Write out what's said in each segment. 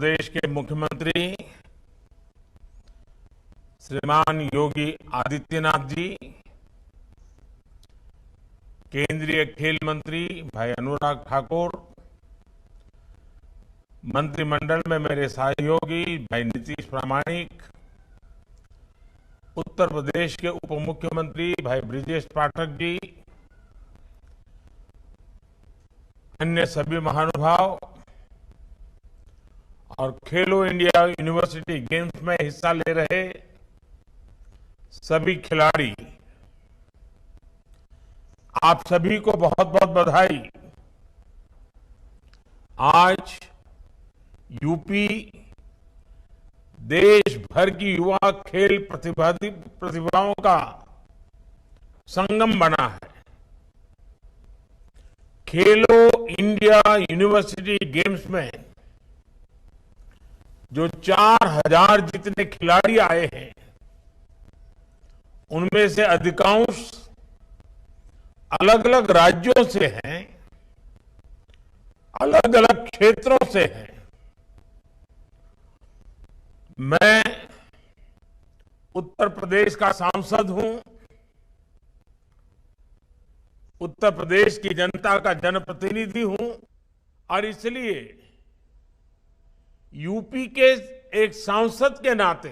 प्रदेश के मुख्यमंत्री श्रीमान योगी आदित्यनाथ जी, केंद्रीय खेल मंत्री भाई अनुराग ठाकुर, मंत्रिमंडल में मेरे सहयोगी भाई नीतीश प्रामाणिक, उत्तर प्रदेश के उप मुख्यमंत्री भाई ब्रिजेश पाठक जी, अन्य सभी महानुभाव और खेलो इंडिया यूनिवर्सिटी गेम्स में हिस्सा ले रहे सभी खिलाड़ी, आप सभी को बहुत बहुत बधाई। आज यूपी देश भर की युवा खेल प्रतिभाओं का संगम बना है। खेलो इंडिया यूनिवर्सिटी गेम्स में जो 4000 जितने खिलाड़ी आए हैं, उनमें से अधिकांश अलग अलग राज्यों से हैं, अलग अलग क्षेत्रों से हैं। मैं उत्तर प्रदेश का सांसद हूं, उत्तर प्रदेश की जनता का जनप्रतिनिधि हूं और इसलिए यूपी के एक सांसद के नाते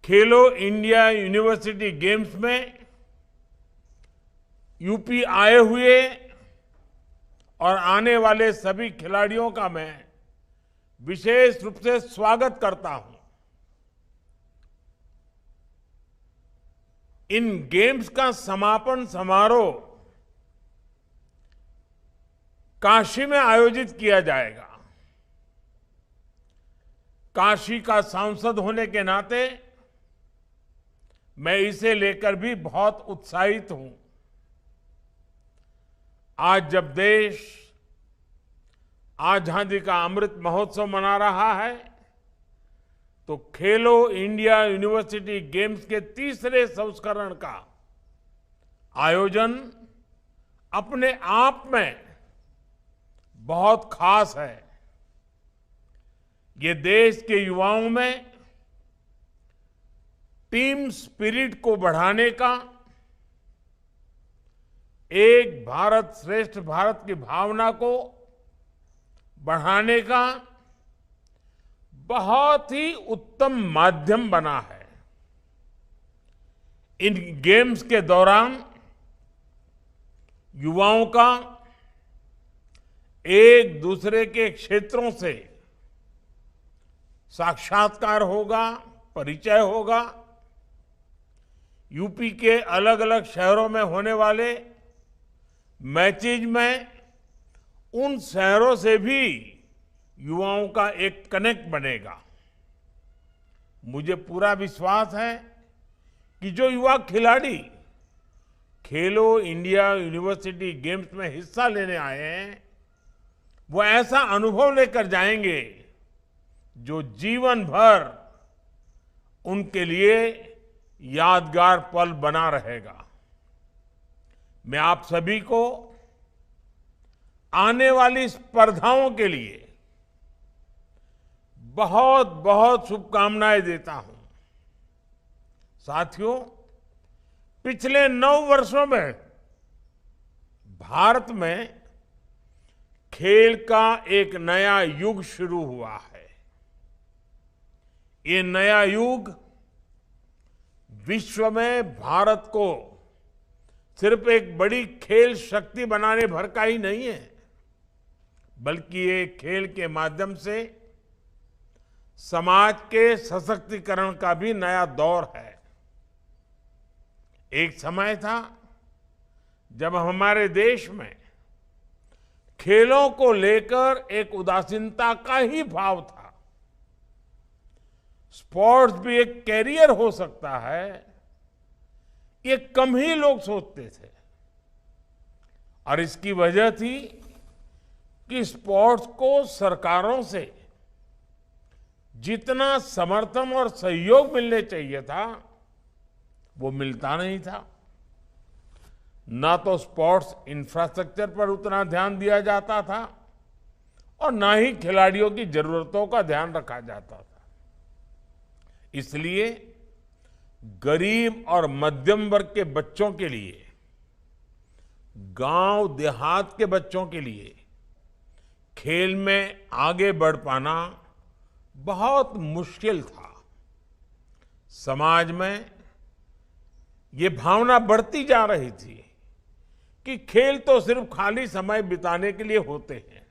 खेलो इंडिया यूनिवर्सिटी गेम्स में यूपी आए हुए और आने वाले सभी खिलाड़ियों का मैं विशेष रूप से स्वागत करता हूं। इन गेम्स का समापन समारोह काशी में आयोजित किया जाएगा। काशी का सांसद होने के नाते मैं इसे लेकर भी बहुत उत्साहित हूं। आज जब देश आजादी का अमृत महोत्सव मना रहा है, तो खेलो इंडिया यूनिवर्सिटी गेम्स के तीसरे संस्करण का आयोजन अपने आप में बहुत खास है। ये देश के युवाओं में टीम स्पिरिट को बढ़ाने का, एक भारत श्रेष्ठ भारत की भावना को बढ़ाने का बहुत ही उत्तम माध्यम बना है। इन गेम्स के दौरान युवाओं का एक दूसरे के क्षेत्रों से साक्षात्कार होगा, परिचय होगा। यूपी के अलग अलग शहरों में होने वाले मैचेज में उन शहरों से भी युवाओं का एक कनेक्ट बनेगा। मुझे पूरा विश्वास है कि जो युवा खिलाड़ी खेलो इंडिया यूनिवर्सिटी गेम्स में हिस्सा लेने आए हैं, वो ऐसा अनुभव लेकर जाएंगे जो जीवन भर उनके लिए यादगार पल बना रहेगा। मैं आप सभी को आने वाली स्पर्धाओं के लिए बहुत बहुत शुभकामनाएं देता हूं। साथियों, पिछले 9 वर्षों में भारत में खेल का एक नया युग शुरू हुआ है। ये नया युग विश्व में भारत को सिर्फ एक बड़ी खेल शक्ति बनाने भर का ही नहीं है, बल्कि ये खेल के माध्यम से समाज के सशक्तिकरण का भी नया दौर है। एक समय था जब हमारे देश में खेलों को लेकर एक उदासीनता का ही भाव था। स्पोर्ट्स भी एक कैरियर हो सकता है, ये कम ही लोग सोचते थे और इसकी वजह थी कि स्पोर्ट्स को सरकारों से जितना समर्थन और सहयोग मिलने चाहिए था, वो मिलता नहीं था। ना तो स्पोर्ट्स इंफ्रास्ट्रक्चर पर उतना ध्यान दिया जाता था और ना ही खिलाड़ियों की जरूरतों का ध्यान रखा जाता था। इसलिए गरीब और मध्यम वर्ग के बच्चों के लिए, गांव देहात के बच्चों के लिए खेल में आगे बढ़ पाना बहुत मुश्किल था। समाज में ये भावना बढ़ती जा रही थी कि खेल तो सिर्फ खाली समय बिताने के लिए होते हैं।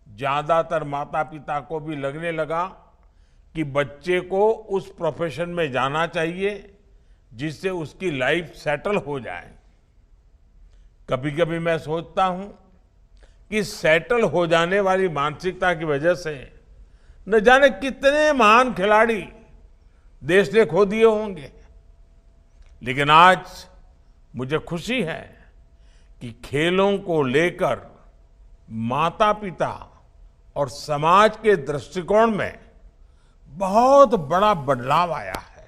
ज्यादातर माता पिता को भी लगने लगा कि बच्चे को उस प्रोफेशन में जाना चाहिए जिससे उसकी लाइफ सेटल हो जाए। कभी कभी मैं सोचता हूं कि सेटल हो जाने वाली मानसिकता की वजह से न जाने कितने महान खिलाड़ी देश ने खो दिए होंगे। लेकिन आज मुझे खुशी है कि खेलों को लेकर माता पिता और समाज के दृष्टिकोण में बहुत बड़ा बदलाव आया है।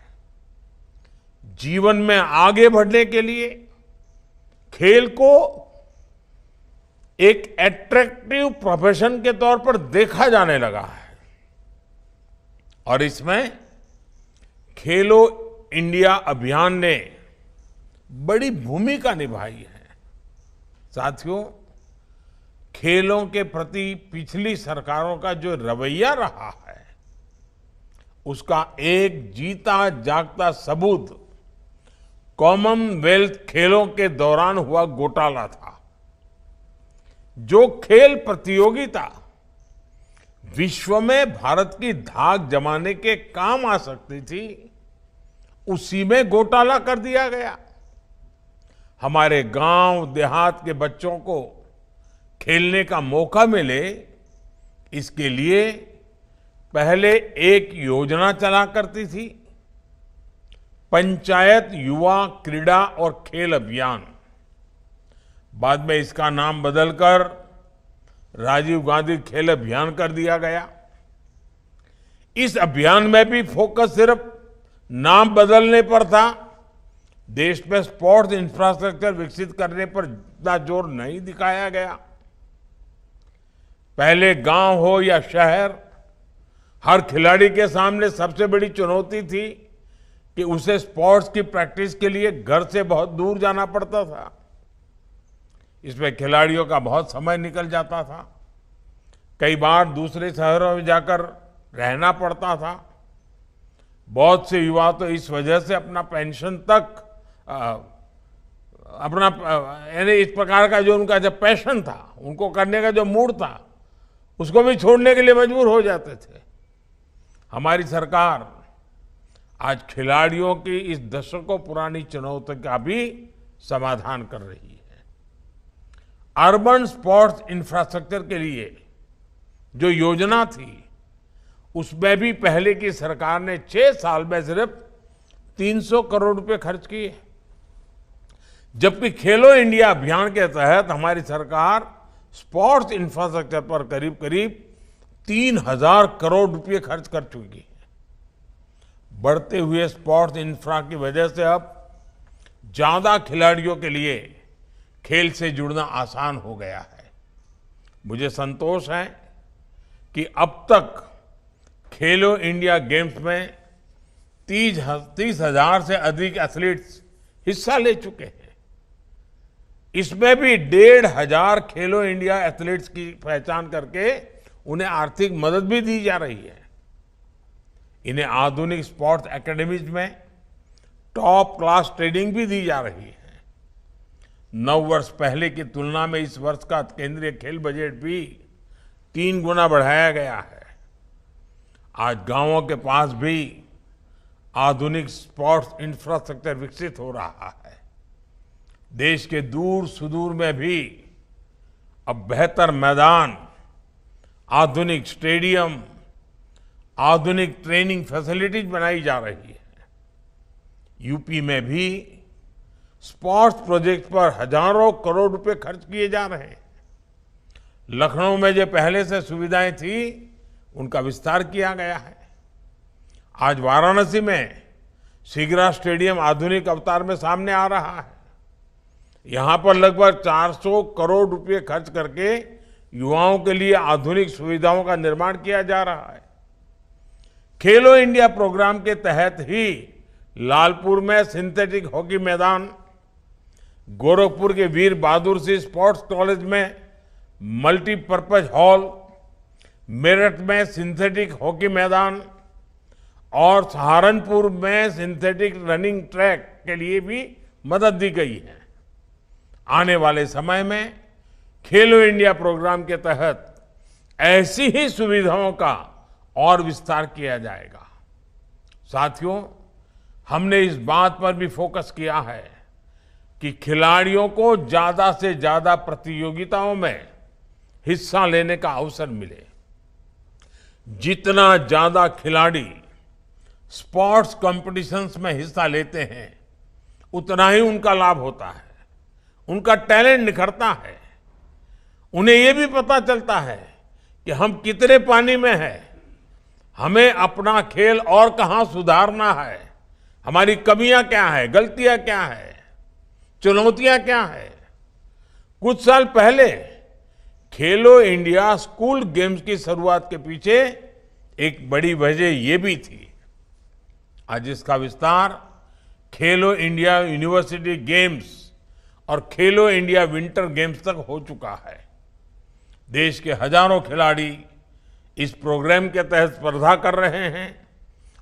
जीवन में आगे बढ़ने के लिए खेल को एक एट्रैक्टिव प्रोफेशन के तौर पर देखा जाने लगा है और इसमें खेलो इंडिया अभियान ने बड़ी भूमिका निभाई है। साथियों, खेलों के प्रति पिछली सरकारों का जो रवैया रहा है उसका एक जीता जागता सबूत कॉमनवेल्थ खेलों के दौरान हुआ घोटाला था। जो खेल प्रतियोगिता विश्व में भारत की धाक जमाने के काम आ सकती थी, उसी में घोटाला कर दिया गया। हमारे गांव देहात के बच्चों को खेलने का मौका मिले, इसके लिए पहले एक योजना चला करती थी, पंचायत युवा क्रीड़ा और खेल अभियान। बाद में इसका नाम बदलकर राजीव गांधी खेल अभियान कर दिया गया। इस अभियान में भी फोकस सिर्फ नाम बदलने पर था। देश में स्पोर्ट्स इंफ्रास्ट्रक्चर विकसित करने पर इतना जोर नहीं दिखाया गया। पहले गांव हो या शहर, हर खिलाड़ी के सामने सबसे बड़ी चुनौती थी कि उसे स्पोर्ट्स की प्रैक्टिस के लिए घर से बहुत दूर जाना पड़ता था। इसमें खिलाड़ियों का बहुत समय निकल जाता था। कई बार दूसरे शहरों में जाकर रहना पड़ता था। बहुत से युवा तो इस वजह से अपना पेंशन तक अपना यानी इस प्रकार का जो उनका जब पैशन था, उनको करने का जो मूड था, उसको भी छोड़ने के लिए मजबूर हो जाते थे। हमारी सरकार आज खिलाड़ियों की इस दशकों पुरानी चुनौती का भी समाधान कर रही है। अर्बन स्पोर्ट्स इंफ्रास्ट्रक्चर के लिए जो योजना थी, उसमें भी पहले की सरकार ने 6 साल में सिर्फ 300 करोड़ रुपए खर्च किए, जबकि खेलो इंडिया अभियान के तहत हमारी सरकार स्पोर्ट्स इंफ्रास्ट्रक्चर पर करीब करीब 3000 करोड़ रुपए खर्च कर चुकी है। बढ़ते हुए स्पोर्ट्स इंफ्रा की वजह से अब ज्यादा खिलाड़ियों के लिए खेल से जुड़ना आसान हो गया है। मुझे संतोष है कि अब तक खेलो इंडिया गेम्स में 30,000 से अधिक एथलीट्स हिस्सा ले चुके हैं। इसमें भी 1,500 खेलो इंडिया एथलीट्स की पहचान करके उन्हें आर्थिक मदद भी दी जा रही है। इन्हें आधुनिक स्पोर्ट्स एकेडमीज में टॉप क्लास ट्रेनिंग भी दी जा रही है। 9 वर्ष पहले की तुलना में इस वर्ष का केंद्रीय खेल बजट भी 3 गुना बढ़ाया गया है। आज गांवों के पास भी आधुनिक स्पोर्ट्स इंफ्रास्ट्रक्चर विकसित हो रहा है। देश के दूर सुदूर में भी अब बेहतर मैदान, आधुनिक स्टेडियम, आधुनिक ट्रेनिंग फैसिलिटीज बनाई जा रही है। यूपी में भी स्पोर्ट्स प्रोजेक्ट पर हजारों करोड़ रुपए खर्च किए जा रहे हैं। लखनऊ में जो पहले से सुविधाएं थी, उनका विस्तार किया गया है। आज वाराणसी में शिग्रा स्टेडियम आधुनिक अवतार में सामने आ रहा है। यहां पर लगभग 400 करोड़ रुपए खर्च करके युवाओं के लिए आधुनिक सुविधाओं का निर्माण किया जा रहा है। खेलो इंडिया प्रोग्राम के तहत ही लालपुर में सिंथेटिक हॉकी मैदान, गोरखपुर के वीर बहादुर सिंह स्पोर्ट्स कॉलेज में मल्टीपर्पज हॉल, मेरठ में सिंथेटिक हॉकी मैदान और सहारनपुर में सिंथेटिक रनिंग ट्रैक के लिए भी मदद दी गई है। आने वाले समय में खेलो इंडिया प्रोग्राम के तहत ऐसी ही सुविधाओं का और विस्तार किया जाएगा। साथियों, हमने इस बात पर भी फोकस किया है कि खिलाड़ियों को ज्यादा से ज्यादा प्रतियोगिताओं में हिस्सा लेने का अवसर मिले। जितना ज्यादा खिलाड़ी स्पोर्ट्स कॉम्पिटिशन्स में हिस्सा लेते हैं, उतना ही उनका लाभ होता है, उनका टैलेंट निखरता है। उन्हें यह भी पता चलता है कि हम कितने पानी में हैं, हमें अपना खेल और कहां सुधारना है, हमारी कमियां क्या है, गलतियां क्या है, चुनौतियां क्या है। कुछ साल पहले खेलो इंडिया स्कूल गेम्स की शुरुआत के पीछे एक बड़ी वजह यह भी थी। आज इसका विस्तार खेलो इंडिया यूनिवर्सिटी गेम्स और खेलो इंडिया विंटर गेम्स तक हो चुका है। देश के हजारों खिलाड़ी इस प्रोग्राम के तहत स्पर्धा कर रहे हैं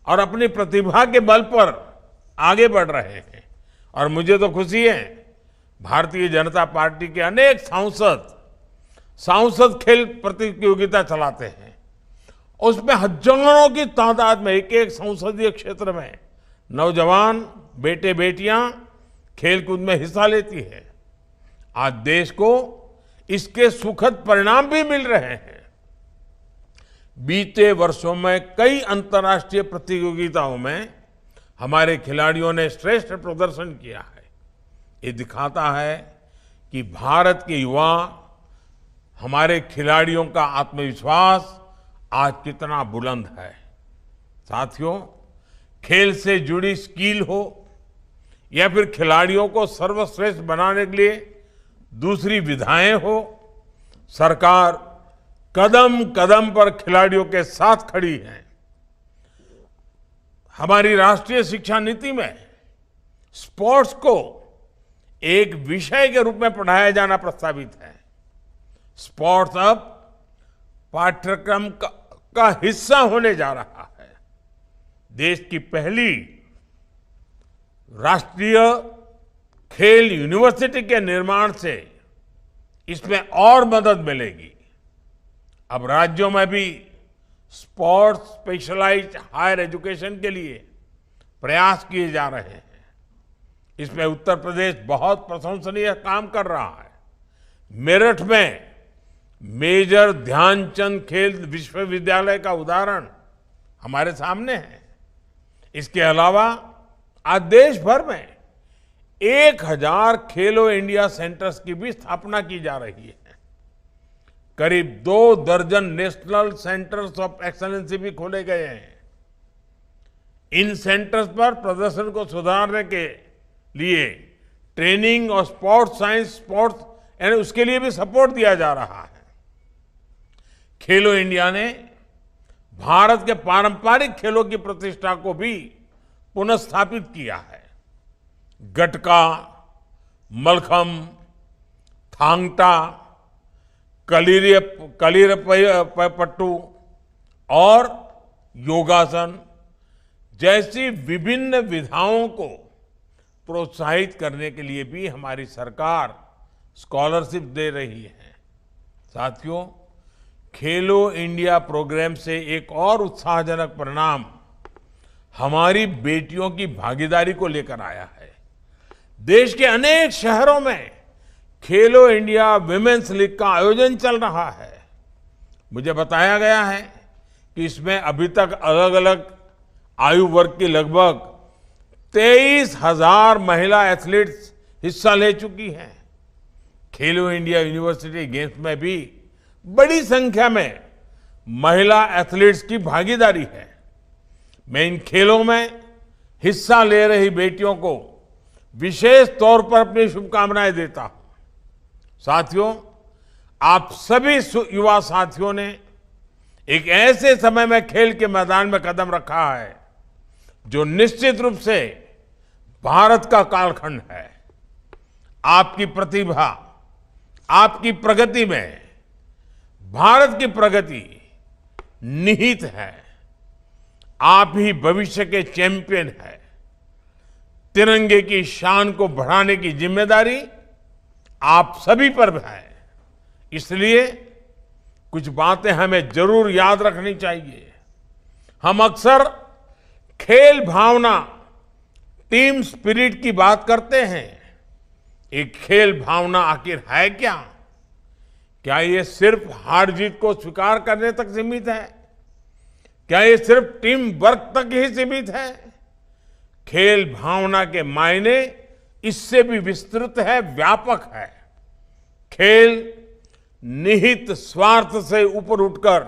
और अपनी प्रतिभा के बल पर आगे बढ़ रहे हैं। और मुझे तो खुशी है, भारतीय जनता पार्टी के अनेक सांसद खेल प्रतियोगिता चलाते हैं। उसमें हजारों की तादाद में एक एक संसदीय क्षेत्र में नौजवान बेटे बेटियां खेलकूद में हिस्सा लेती है। आज देश को इसके सुखद परिणाम भी मिल रहे हैं। बीते वर्षों में कई अंतर्राष्ट्रीय प्रतियोगिताओं में हमारे खिलाड़ियों ने श्रेष्ठ प्रदर्शन किया है। ये दिखाता है कि भारत के युवा, हमारे खिलाड़ियों का आत्मविश्वास आज कितना बुलंद है। साथियों, खेल से जुड़ी स्किल हो या फिर खिलाड़ियों को सर्वश्रेष्ठ बनाने के लिए दूसरी विधाएं हो, सरकार कदम कदम पर खिलाड़ियों के साथ खड़ी है। हमारी राष्ट्रीय शिक्षा नीति में स्पोर्ट्स को एक विषय के रूप में पढ़ाया जाना प्रस्तावित है। स्पोर्ट्स अब पाठ्यक्रम का हिस्सा होने जा रहा है। देश की पहली राष्ट्रीय खेल यूनिवर्सिटी के निर्माण से इसमें और मदद मिलेगी। अब राज्यों में भी स्पोर्ट्स स्पेशलाइज्ड हायर एजुकेशन के लिए प्रयास किए जा रहे हैं। इसमें उत्तर प्रदेश बहुत प्रशंसनीय काम कर रहा है। मेरठ में मेजर ध्यानचंद खेल विश्वविद्यालय का उदाहरण हमारे सामने है। इसके अलावा आज देश भर में 1000 खेलो इंडिया सेंटर्स की भी स्थापना की जा रही है। करीब 2 दर्जन नेशनल सेंटर्स ऑफ एक्सीलेंसी भी खोले गए हैं। इन सेंटर्स पर प्रदर्शन को सुधारने के लिए ट्रेनिंग और स्पोर्ट्स साइंस, स्पोर्ट्स यानी उसके लिए भी सपोर्ट दिया जा रहा है। खेलो इंडिया ने भारत के पारंपरिक खेलों की प्रतिष्ठा को भी पुनर्स्थापित किया है। गटका, मलखम, थांग ता, कलीरपट्टू और योगासन जैसी विभिन्न विधाओं को प्रोत्साहित करने के लिए भी हमारी सरकार स्कॉलरशिप दे रही है। साथियों, खेलो इंडिया प्रोग्राम से एक और उत्साहजनक परिणाम हमारी बेटियों की भागीदारी को लेकर आया है। देश के अनेक शहरों में खेलो इंडिया विमेंस लीग का आयोजन चल रहा है। मुझे बताया गया है कि इसमें अभी तक अलग अलग आयु वर्ग की लगभग 23,000 महिला एथलीट्स हिस्सा ले चुकी हैं। खेलो इंडिया यूनिवर्सिटी गेम्स में भी बड़ी संख्या में महिला एथलीट्स की भागीदारी है। मैं इन खेलों में हिस्सा ले रही बेटियों को विशेष तौर पर अपनी शुभकामनाएं देता हूं। साथियों, आप सभी युवा साथियों ने एक ऐसे समय में खेल के मैदान में कदम रखा है जो निश्चित रूप से भारत का कालखंड है। आपकी प्रतिभा, आपकी प्रगति में भारत की प्रगति निहित है। आप ही भविष्य के चैंपियन हैं। तिरंगे की शान को बढ़ाने की जिम्मेदारी आप सभी पर है। इसलिए कुछ बातें हमें जरूर याद रखनी चाहिए। हम अक्सर खेल भावना, टीम स्पिरिट की बात करते हैं। एक खेल भावना आखिर है क्या? क्या ये सिर्फ हार जीत को स्वीकार करने तक सीमित है? क्या ये सिर्फ टीम वर्क तक ही सीमित है? खेल भावना के मायने इससे भी विस्तृत है, व्यापक है। खेल निहित स्वार्थ से ऊपर उठकर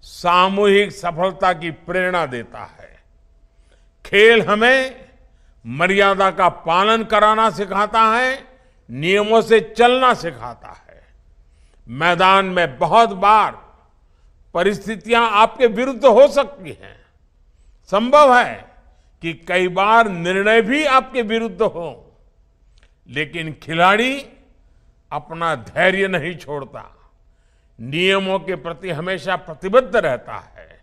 सामूहिक सफलता की प्रेरणा देता है। खेल हमें मर्यादा का पालन कराना सिखाता है, नियमों से चलना सिखाता है। मैदान में बहुत बार परिस्थितियां आपके विरुद्ध हो सकती हैं। संभव है कि कई बार निर्णय भी आपके विरुद्ध हो, लेकिन खिलाड़ी अपना धैर्य नहीं छोड़ता, नियमों के प्रति हमेशा प्रतिबद्ध रहता है।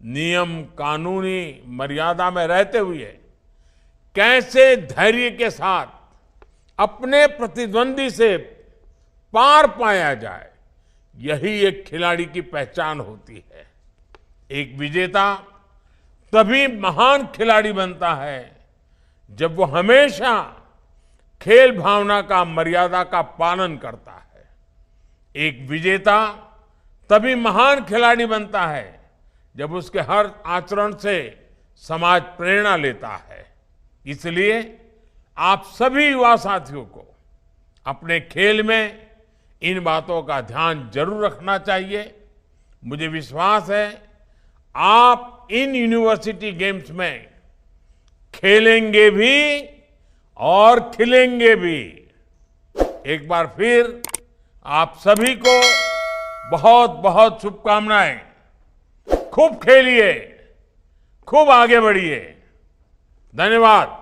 नियम, कानूनी मर्यादा में रहते हुए कैसे धैर्य के साथ अपने प्रतिद्वंदी से पार पाया जाए, यही एक खिलाड़ी की पहचान होती है। एक विजेता तभी महान खिलाड़ी बनता है जब वो हमेशा खेल भावना का, मर्यादा का पालन करता है। एक विजेता तभी महान खिलाड़ी बनता है जब उसके हर आचरण से समाज प्रेरणा लेता है। इसलिए आप सभी युवा साथियों को अपने खेल में इन बातों का ध्यान जरूर रखना चाहिए। मुझे विश्वास है आप इन यूनिवर्सिटी गेम्स में खेलेंगे भी और खिलेंगे भी। एक बार फिर आप सभी को बहुत बहुत शुभकामनाएं। खूब खेलिए, खूब आगे बढ़िए। धन्यवाद।